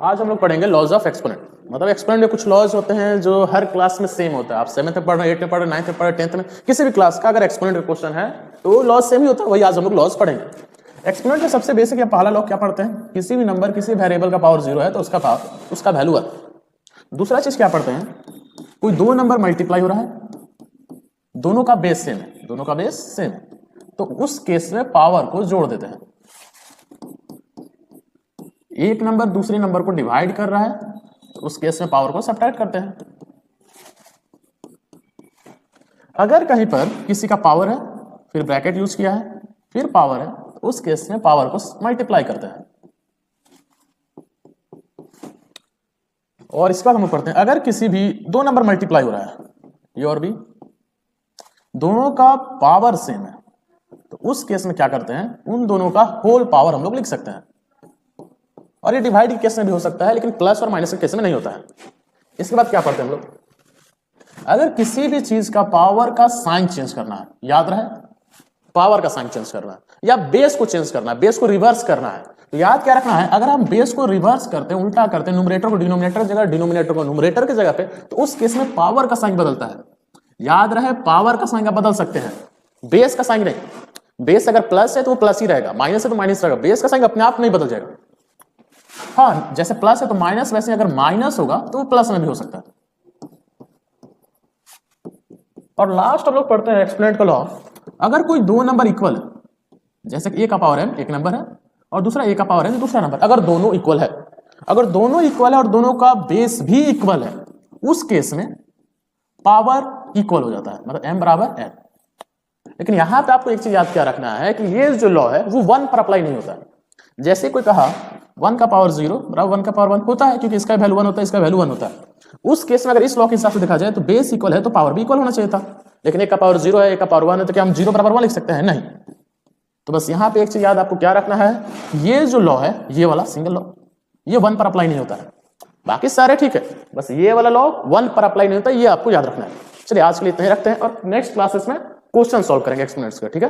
आज हम लोग पढ़ेंगे लॉज ऑफ एक्सपोनेंट। मतलब एक्सपोनेंट में कुछ लॉज होते हैं जो हर क्लास में सेम होता है। आप 7th में पढ़ रहे हैं, 8th में पढ़ रहे हैं, 9th में पढ़ रहे हैं, 10th में, किसी भी क्लास का अगर एक्सपोनेंट का क्वेश्चन है तो लॉज सेम ही होता है। वही आज हम लोग लॉज पढ़ेंगे। एक्सपोनेंट का सबसे बेसिक या पहला लॉ क्या पढ़ते हैं? किसी भी नंबर किसी वेरिएबल का पावर 0 है तो उसका वैल्यू है। दूसरा चीज क्या पढ़ते हैं? कोई दो नंबर मल्टीप्लाई हो रहा है, दोनों का बेस सेम है, दोनों का बेस सेम है, तो उस केस में पावर को जोड़ देते हैं। एक नंबर दूसरे नंबर को डिवाइड कर रहा है तो उस केस में पावर को सब्ट्रैक्ट करते हैं। अगर कहीं पर किसी का पावर है, फिर ब्रैकेट यूज किया है, फिर पावर है, तो उस केस में पावर को मल्टीप्लाई करते हैं। और इसके बाद हम लोग पढ़ते हैं, अगर किसी भी दो नंबर मल्टीप्लाई हो रहा है, ये और भी, दोनों का पावर सेम है, तो उस केस में क्या करते हैं? उन दोनों का होल पावर हम लोग लिख सकते हैं। और ये डिवाइड के केस में भी हो सकता है, लेकिन प्लस और माइनस के केस में नहीं होता है। इसके बाद क्या पढ़ते हैं हम लोग? अगर किसी भी चीज का पावर का साइन चेंज करना है, याद रहे पावर का साइन चेंज करना है, या बेस को चेंज करना है, बेस को रिवर्स करना है, तो याद क्या रखना है? अगर हम बेस को रिवर्स करते हैं, उल्टा करते हैं, न्यूमरेटर को डिनोमिनेटर की जगह, डिनोमिनेटर को न्यूमरेटर की जगह पे, तो उस केस में पावर का साइन बदलता है। याद रहे पावर का साइन आप बदल सकते हैं, बेस का साइन नहीं। बेस अगर प्लस है तो वो प्लस ही रहेगा, माइनस है तो माइनस रहेगा, बेस का साइन अपने आप नहीं बदल जाएगा। हाँ, जैसे प्लस है तो माइनस, वैसे अगर माइनस होगा तो वो प्लस में भी हो सकता है। और लास्ट हम लोग पढ़ते हैं एक्सपोनेंट का लॉ। अगर कोई दो नंबर इक्वल है, जैसे कि a का पावर m एक नंबर है और दूसरा a का पावर n दूसरा नंबर, अगर दोनों इक्वल है, अगर दोनों इक्वल है और दोनों का बेस भी इक्वल है, उस केस में पावर इक्वल हो जाता है, मतलब m बराबर n। लेकिन यहां पे आपको एक चीज याद क्या रखना है कि ये जो लॉ है वो 1 पर अप्लाई नहीं होता है। जैसे कोई कहा 1 का पावर 0 बराबर 1 का पावर 1 होता है, क्योंकि इसका वैल्यू 1 होता है, इसका वैल्यू 1 होता है। उस केस में अगर इस लॉ के हिसाब से देखा जाए तो बेस इक्वल है तो पावर भी इक्वल होना चाहिए था। लेकिन एक का पावर 0 है, एक का पावर 1 है, तो क्या हम 0 बराबर 1 लिख सकते हैं? नहीं। तो बस यहाँ पे एक चीज याद आपको क्या रखना है, ये जो लॉ है, ये वाला सिंगल लॉ, ये 1 पर अप्लाई नहीं होता है। बाकी सारे ठीक है, बस ये वाला लॉ 1 पर अप्लाई नहीं होता, ये आपको याद रखना है। चलिए आज के लिए इतना ही रखते हैं और नेक्स्ट क्लासेस में क्वेश्चन सॉल्व करेंगे एक्सपोनेंट्स का, ठीक है।